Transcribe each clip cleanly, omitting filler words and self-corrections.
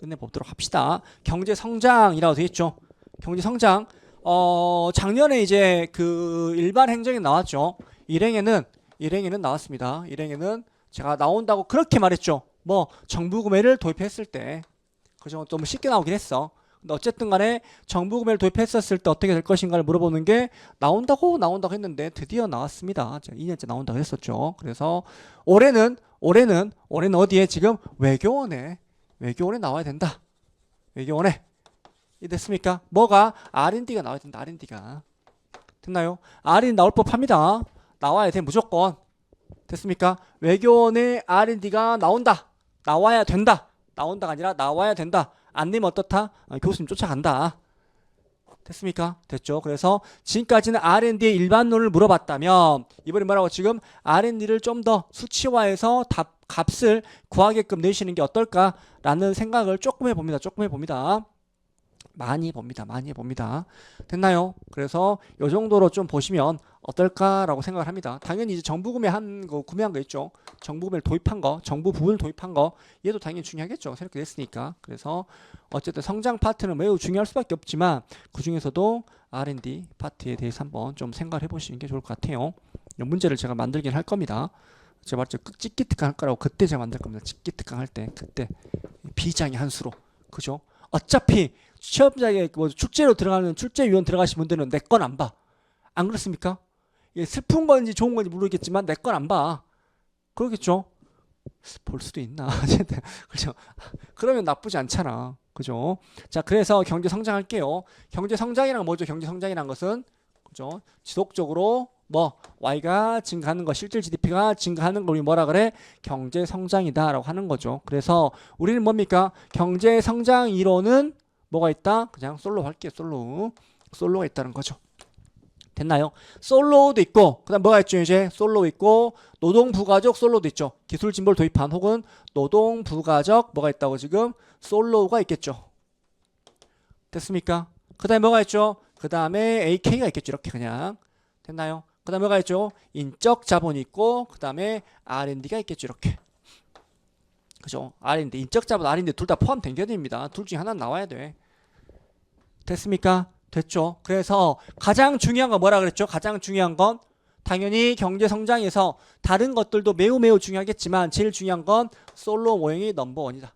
끝내보도록 합시다. 경제 성장이라고 되어 있죠. 경제 성장. 작년에 이제 그 일반 행정에 나왔죠. 일행에는 나왔습니다. 일행에는 제가 나온다고 그렇게 말했죠. 뭐 정부 구매를 도입했을 때, 그죠? 좀 쉽게 나오긴 했어. 근데 어쨌든 간에 정부 구매를 도입했었을 때 어떻게 될 것인가를 물어보는 게 나온다고 했는데 드디어 나왔습니다. 2년째 나온다고 했었죠. 그래서 올해는 어디에 지금 외교원에 나와야 된다. 외교원에. 이 됐습니까? 뭐가? R&D가 나와야 된다. R&D가. 됐나요? R&D 나올 법합니다. 나와야 돼. 무조건. 됐습니까? 외교원의 R&D가 나온다. 나와야 된다. 나온다가 아니라 나와야 된다. 안 되면 어떻다? 교수님 쫓아간다. 됐습니까? 됐죠? 그래서 지금까지는 R&D의 일반론을 물어봤다면 이번에 뭐라고 지금 R&D를 좀 더 수치화해서 값을 구하게끔 내시는 게 어떨까라는 생각을 조금 해봅니다. 많이 해봅니다. 됐나요? 그래서 이 정도로 좀 보시면 어떨까라고 생각을 합니다. 당연히 이제 정부 구매한 거 있죠. 정부 구매를 도입한 거, 정부 부분을 도입한 거, 얘도 당연히 중요하겠죠. 새롭게 됐으니까. 그래서 어쨌든 성장 파트는 매우 중요할 수밖에 없지만 그 중에서도 R&D 파트에 대해서 한번 좀 생각을 해보시는 게 좋을 것 같아요. 이 문제를 제가 만들긴 할 겁니다. 제가 말했죠. 찍기특강 할 거라고 그때 제가 만들 겁니다. 찍기특강 할 때 그때 비장의 한 수로, 그죠? 어차피 시험장에 뭐 출제로 들어가는 출제위원 들어가신 분들은 내 건 안 봐. 안 그렇습니까? 이게 슬픈 건지 좋은 건지 모르겠지만 내 건 안 봐. 그러겠죠? 볼 수도 있나? 그죠? 그러면 나쁘지 않잖아. 그죠? 자, 그래서 경제 성장할게요. 경제 성장이란 뭐죠? 경제 성장이란 것은, 그죠? 지속적으로 뭐 Y가 증가하는 거, 실질 GDP가 증가하는 걸 우리 뭐라 그래? 경제 성장이다라고 하는 거죠. 그래서 우리는 뭡니까? 경제 성장 이론은 뭐가 있다? 그냥 솔로 할게요. 솔로가 있다는 거죠. 됐나요? 솔로도 있고, 그 다음 뭐가 있죠? 이제 솔로 있고, 노동부가적 솔로도 있죠. 기술 진보를 도입한 혹은 노동부가적 뭐가 있다고 지금 솔로가 있겠죠. 됐습니까? 그 다음에 뭐가 있죠? 그 다음에 AK가 있겠죠. 이렇게 그냥. 됐나요? 그 다음에 뭐가 있죠? 인적 자본이 있고, 그 다음에 R&D가 있겠죠. 이렇게. 그죠? R&D, 인적 자본, R&D 둘 다 포함된 개념입니다. 둘 중에 하나는 나와야 돼. 됐습니까? 됐죠? 그래서 가장 중요한 건 뭐라 그랬죠? 가장 중요한 건 당연히 경제 성장에서 다른 것들도 매우 중요하겠지만 제일 중요한 건 솔로 모형이 넘버원이다.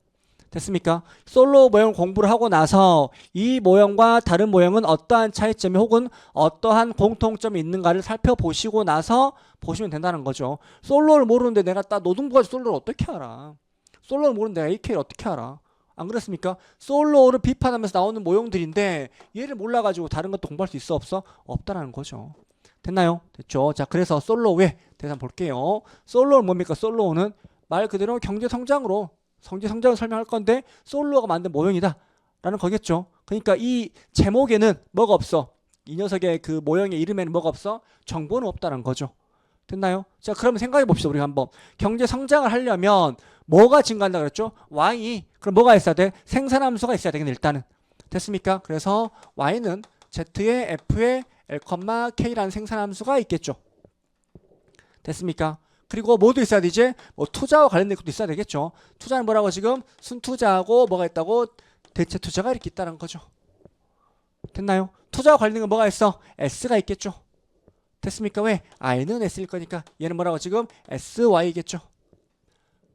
됐습니까? 솔로 모형 공부를 하고 나서 이 모형과 다른 모형은 어떠한 차이점이 혹은 어떠한 공통점이 있는가를 살펴보시고 나서 보시면 된다는 거죠. 솔로를 모르는데 내가 딱 노동부가 솔로를 어떻게 알아? 솔로를 모르는데 내가 AK를 어떻게 알아? 안 그렇습니까? 솔로를 비판하면서 나오는 모형들인데 얘를 몰라가지고 다른 것도 공부할 수 있어 없어? 없다라는 거죠. 됐나요? 됐죠? 자, 그래서 솔로 왜? 대해서 한번 볼게요. 솔로는 뭡니까? 솔로는 말 그대로 경제 성장을 설명할 건데 솔로가 만든 모형이다 라는 거겠죠. 그러니까 이 제목에는 뭐가 없어? 이 녀석의 그 모형의 이름에는 뭐가 없어? 정보는 없다는 거죠. 됐나요? 자, 그러면 생각해 봅시다. 우리가 한번 경제 성장을 하려면 뭐가 증가한다 그랬죠? Y. 그럼 뭐가 있어야 돼? 생산함수가 있어야 되겠네, 일단은. 됐습니까? 그래서 Y는 Z에 F에 L, K라는 생산함수가 있겠죠. 됐습니까? 그리고 뭐도 있어야 되지? 뭐 투자와 관련된 것도 있어야 되겠죠. 투자는 뭐라고 지금? 순투자하고 뭐가 있다고? 대체 투자가 이렇게 있다는 거죠. 됐나요? 투자와 관련된 건 뭐가 있어? S가 있겠죠. 됐습니까? 왜? I는 S일 거니까 얘는 뭐라고 지금? SY겠죠.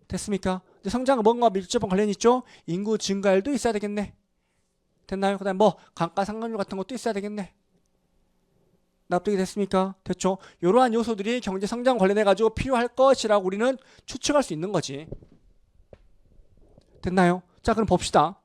됐습니까? 성장은 뭔가 밀접한 관련이 있죠? 인구 증가율도 있어야 되겠네. 됐나요? 그 다음 뭐 감가상각률 같은 것도 있어야 되겠네. 납득이 됐습니까? 됐죠? 이러한 요소들이 경제 성장 관련해 가지고 필요할 것이라고 우리는 추측할 수 있는 거지. 됐나요? 자, 그럼 봅시다.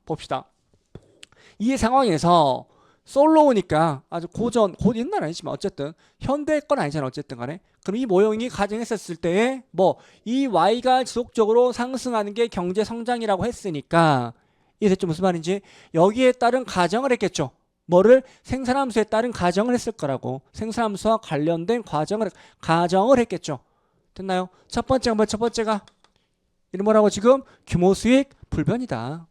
이 상황에서 솔로우니까 아주 곧 옛날 아니지만 어쨌든 현대 건 아니잖아. 어쨌든 간에. 그럼 이 모형이 가정했었을 때에 뭐 이 Y가 지속적으로 상승하는 게 경제 성장이라고 했으니까 이게 무슨 말인지 여기에 따른 가정을 했겠죠. 뭐를? 생산함수에 따른 가정을 했을 거라고. 생산함수와 관련된 가정을 했겠죠. 됐나요? 첫 번째가 이름 뭐라고 지금? 규모 수익 불변이다.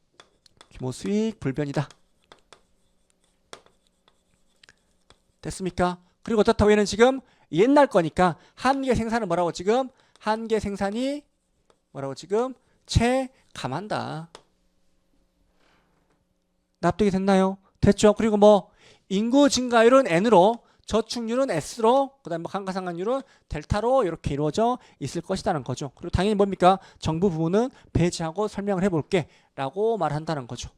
됐습니까? 그리고 어떻다고 얘는 지금 옛날 거니까 한계 생산을 뭐라고 지금? 한계 생산이 뭐라고 지금? 체감한다. 납득이 됐나요? 됐죠? 그리고 뭐 인구 증가율은 n으로 저축률은 s로 그다음에 감가상각률은 델타로 이렇게 이루어져 있을 것이라는 거죠. 그리고 당연히 뭡니까? 정부 부분은 배제하고 설명을 해볼게 라고 말한다는 거죠.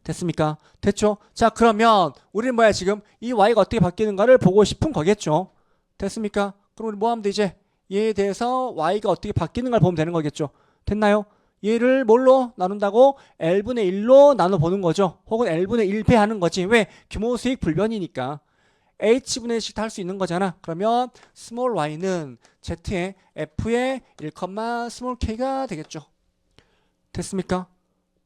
됐습니까? 됐죠? 자, 그러면 우리는 뭐야 지금 이 y가 어떻게 바뀌는가를 보고 싶은 거겠죠. 됐습니까? 그럼 우리 뭐 하면 되지? 얘에 대해서 y가 어떻게 바뀌는가를 보면 되는 거겠죠. 됐나요? 얘를 뭘로 나눈다고? L분의 1로 나눠보는 거죠. 혹은 L분의 1 배하는 거지. 왜? 규모 수익 불변이니까. H분의 1씩 다 할 수 있는 거잖아. 그러면 스몰 y는 Z의 F의 1, 스몰 k가 되겠죠. 됐습니까?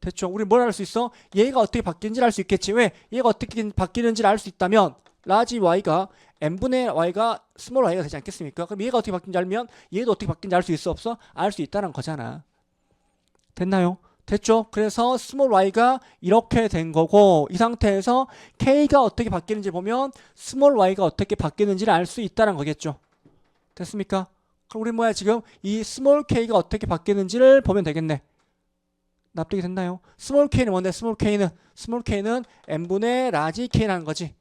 됐죠. 우리 뭘 알 수 있어? 얘가 어떻게 바뀌는지를 알 수 있겠지. 왜? 얘가 어떻게 바뀌는지를 알 수 있다면 라지 y가 n분의 y가 스몰 y가 되지 않겠습니까? 그럼 얘가 어떻게 바뀌는지 알면 얘도 어떻게 바뀌는지 알 수 있어 없어? 알 수 있다는 거잖아. 됐나요? 됐죠? 그래서 스몰 y가 이렇게 된 거고 이 상태에서 k가 어떻게 바뀌는지 보면 스몰 y가 어떻게 바뀌는지를 알 수 있다는 거겠죠. 됐습니까? 그럼 우리 뭐야 지금 이 스몰 k가 어떻게 바뀌는지를 보면 되겠네. 납득이 됐나요? 스몰 k는 뭔데? 스몰 k는 n분의 라지 k라는 거지.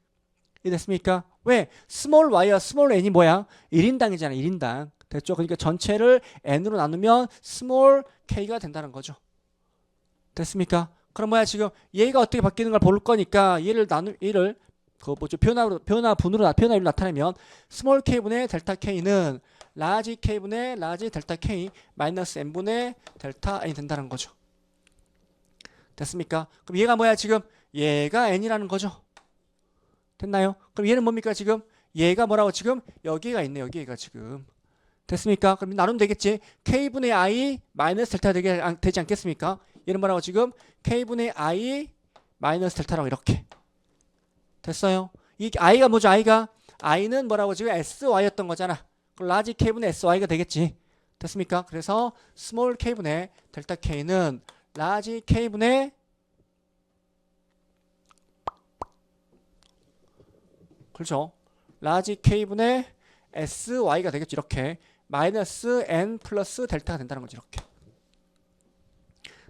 이해됐습니까? 왜? 스몰 y와 스몰 n이 뭐야? 1인당이잖아. 1인당. 됐죠? 그러니까 전체를 n으로 나누면 스몰 k가 된다는 거죠. 됐습니까? 그럼 뭐야 지금 얘가 어떻게 바뀌는 걸 볼 거니까 얘를 그 뭐죠? 변화율로 나타내면 스몰 k분의 델타 k는 라지 k분의 라지 델타 k 마이너스 n분의 델타 n이 된다는 거죠. 됐습니까? 그럼 얘가 뭐야 지금? 얘가 n이라는 거죠. 됐나요? 그럼 얘는 뭡니까 지금? 얘가 뭐라고 지금? 여기가 있네. 여기가 지금. 됐습니까? 그럼 나누면 되겠지. k분의 i 마이너스 델타 되지 않겠습니까? 얘는 뭐라고 지금? k분의 i 마이너스 델타라고 이렇게. 됐어요? 이 i가 뭐죠? i는 뭐라고 지금? sy였던 거잖아. 그럼 라지 k분의 sy가 되겠지. 됐습니까? 그래서 스몰 k분의 델타 k는 라지 k분의 그렇죠. 라지 k분의 sy가 되겠죠. 이렇게. 마이너스 n 플러스 델타가 된다는 거죠. 이렇게.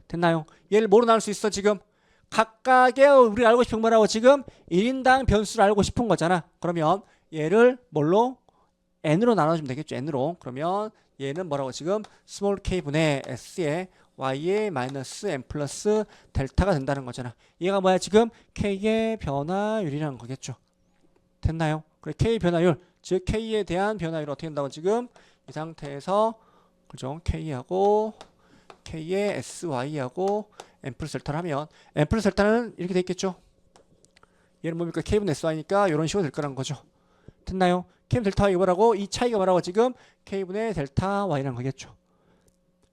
됐나요? 얘를 뭐로 나눌 수 있어 지금? 각각의 우리가 알고 싶은 거라고 지금 1인당 변수를 알고 싶은 거잖아. 그러면 얘를 뭘로? n으로 나눠주면 되겠죠. n으로. 그러면 얘는 뭐라고 지금? 스몰 k분의 s의 y의 마이너스 n 플러스 델타가 된다는 거잖아. 얘가 뭐야 지금? k의 변화율이라는 거겠죠. 됐나요? 그래 k 변화율, 즉 k에 대한 변화율을 어떻게 된다고 지금? 이 상태에서 그죠? k하고 k의 sy하고 n 플러스 델타를 하면 n 플러스 델타는 이렇게 돼 있겠죠. 얘는 뭡니까? k분의 sy니까 이런 식으로 될 거라는 거죠. 됐나요? k분의 델타 y가 뭐라고? 이 차이가 뭐라고 지금? k분의 델타 y라는 거겠죠.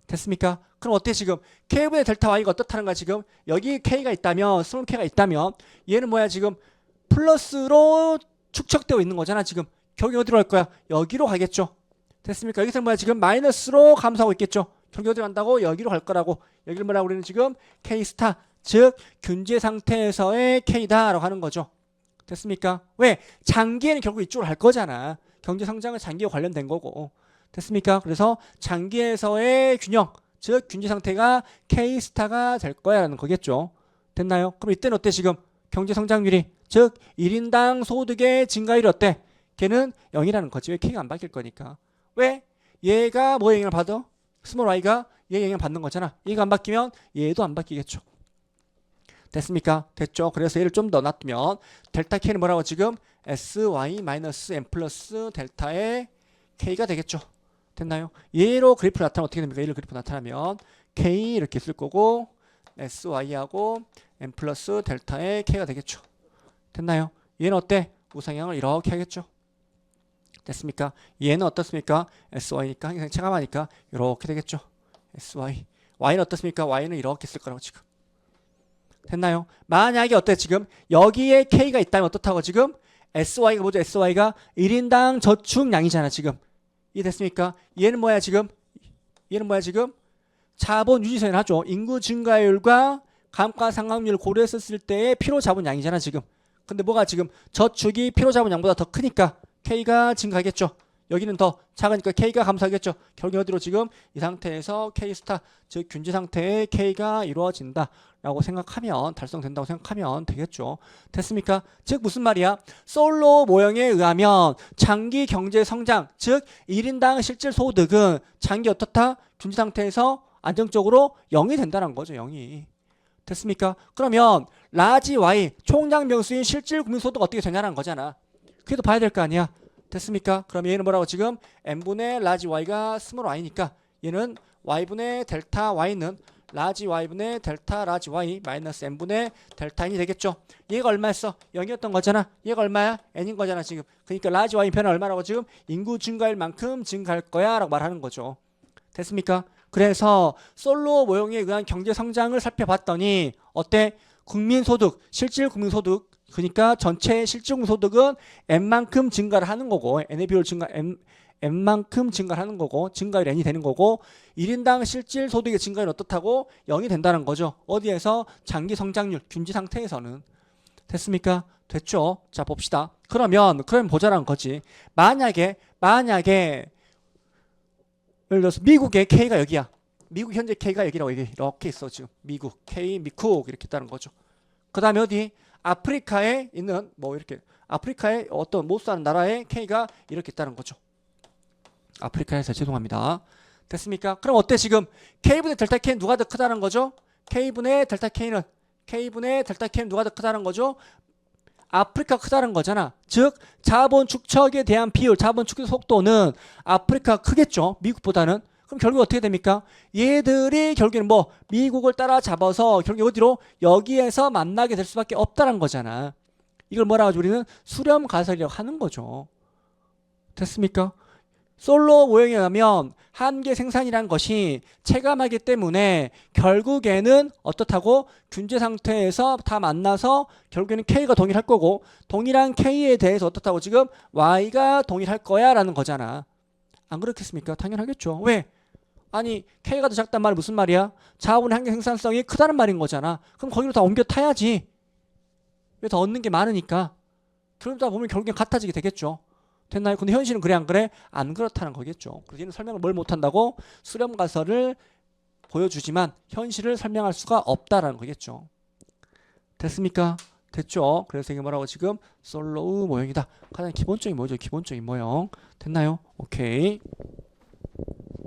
됐습니까? 그럼 어때 지금? k분의 델타 y가 어떻다는 거야 지금? 여기 k가 있다면, 스몰 k가 있다면 얘는 뭐야 지금? 플러스로 축적되어 있는 거잖아 지금. 결국 어디로 갈 거야? 여기로 가겠죠. 됐습니까? 여기서 뭐야 지금? 마이너스로 감소하고 있겠죠. 결국 어디로 간다고? 여기로 갈 거라고. 여기를 뭐라고 우리는 지금? K 스타, 즉 균제 상태에서의 K다라고 하는 거죠. 됐습니까? 왜? 장기에는 결국 이쪽으로 갈 거잖아. 경제 성장은 장기와 관련된 거고. 됐습니까? 그래서 장기에서의 균형, 즉 균제 상태가 K 스타가 될 거야라는 거겠죠. 됐나요? 그럼 이때는 어때 지금? 경제 성장률이, 즉 1인당 소득의 증가율이 어때? 걔는 0이라는 거지. 왜? K가 안 바뀔 거니까. 왜? 얘가 뭐 영향을 받아? 스몰 y가 얘 영향 받는 거잖아. 얘가 안 바뀌면 얘도 안 바뀌겠죠. 됐습니까? 됐죠. 그래서 얘를 좀 더 놔두면 델타 k는 뭐라고 지금? sy 마이너스 n 플러스 델타의 k가 되겠죠. 됐나요? 얘로 그래프 나타나면 어떻게 됩니까? 얘를 그래프 나타나면 k 이렇게 쓸 거고 sy하고 n 플러스 델타의 k가 되겠죠. 됐나요? 얘는 어때? 우상향을 이렇게 하겠죠. 됐습니까? 얘는 어떻습니까? sy니까 항상 체감하니까 이렇게 되겠죠. sy. y는 어떻습니까? y는 이렇게 쓸 거라고 지금. 됐나요? 만약에 어때 지금? 여기에 k가 있다면 어떻다고 지금? sy가 뭐죠? sy가 1인당 저축량이잖아 지금. 이해됐습니까? 얘는 뭐야 지금? 자본 유지선을 하죠. 인구 증가율과 감가상각률 고려했었을 때의 필요 자본량이잖아 지금. 근데 뭐가 지금? 저축이 필요 자본량보다 더 크니까 K가 증가하겠죠. 여기는 더 작으니까 K가 감소하겠죠. 결국 어디로 지금 이 상태에서 K 스타, 즉 균지 상태의 K가 이루어진다 라고 생각하면, 달성된다고 생각하면 되겠죠. 됐습니까? 즉 무슨 말이야? 솔로 모형에 의하면 장기 경제 성장, 즉 1인당 실질 소득은 장기 어떻다? 균지 상태에서 안정적으로 0이 된다는 거죠. 0이. 됐습니까? 그러면 라지 Y 총량 명수인 실질 국민소득 어떻게 되냐는 거잖아. 그래도 봐야 될 거 아니야. 됐습니까? 그럼 얘는 뭐라고 지금 n분의 라지 y가 스몰 y니까 얘는 y분의 델타 y는 라지 y분의 델타 라지 y 마이너스 n분의 델타 n이 되겠죠. 얘가 얼마였어? 0이었던 거잖아. 얘가 얼마야? n인 거잖아 지금. 그러니까 라지 y 변화 얼마라고 지금 인구 증가일 만큼 증가할 거야 라고 말하는 거죠. 됐습니까? 그래서 솔로 모형에 의한 경제 성장을 살펴봤더니 어때? 국민소득, 실질 국민소득, 그러니까 전체 실질 국민소득은 n만큼 증가를 하는 거고, n의 비율 증가 n만큼 증가를 하는 거고, 증가율 n이 되는 거고, 1인당 실질 소득의 증가율은 어떻다고? 0이 된다는 거죠. 어디에서? 장기 성장률, 균지 상태에서는. 됐습니까? 됐죠? 자 봅시다. 그러면 보자라는 거지. 만약에 예를 들어서 미국의 K가 여기야. 미국 현재 K가 여기라고 이렇게 있어 지금. 미국 K 미국 이렇게 있다는 거죠. 그 다음에 어디? 아프리카에 있는 뭐 이렇게 아프리카에 어떤 못 사는 나라의 K가 이렇게 있다는 거죠. 아프리카에서 죄송합니다. 됐습니까? 그럼 어때 지금 K분의 델타 K는 누가 더 크다는 거죠? K분의 델타 K는 누가 더 크다는 거죠? 아프리카 크다는 거잖아. 즉 자본 축적에 대한 비율, 자본 축적 속도는 아프리카 크겠죠. 미국보다는. 그럼 결국 어떻게 됩니까? 얘들이 결국에는 뭐 미국을 따라잡아서 결국 어디로? 여기에서 만나게 될 수밖에 없다는 거잖아. 이걸 뭐라고 하죠? 우리는 수렴 가설이라고 하는 거죠. 됐습니까? 솔로 모형에 의하면 한계 생산이라는 것이 체감하기 때문에 결국에는 어떻다고? 균제 상태에서 다 만나서 결국에는 K가 동일할 거고, 동일한 K에 대해서 어떻다고? 지금 Y가 동일할 거야 라는 거잖아. 안 그렇겠습니까? 당연하겠죠. 왜? 아니 K가 더 작단 말은 무슨 말이야? 자본의 한계 생산성이 크다는 말인 거잖아. 그럼 거기로 다 옮겨 타야지. 왜? 더 얻는 게 많으니까. 그러다 보면 결국엔 같아지게 되겠죠. 됐나요? 근데 현실은 그래 안 그래? 안 그렇다는 거겠죠. 그래서 얘는 설명을 뭘 못한다고? 수렴 가설을 보여주지만 현실을 설명할 수가 없다라는 거겠죠. 됐습니까? 됐죠? 그래서 이게 뭐라고 지금 솔로우 모형이다. 가장 기본적인 뭐죠? 기본적인 모형. 됐나요? 오케이.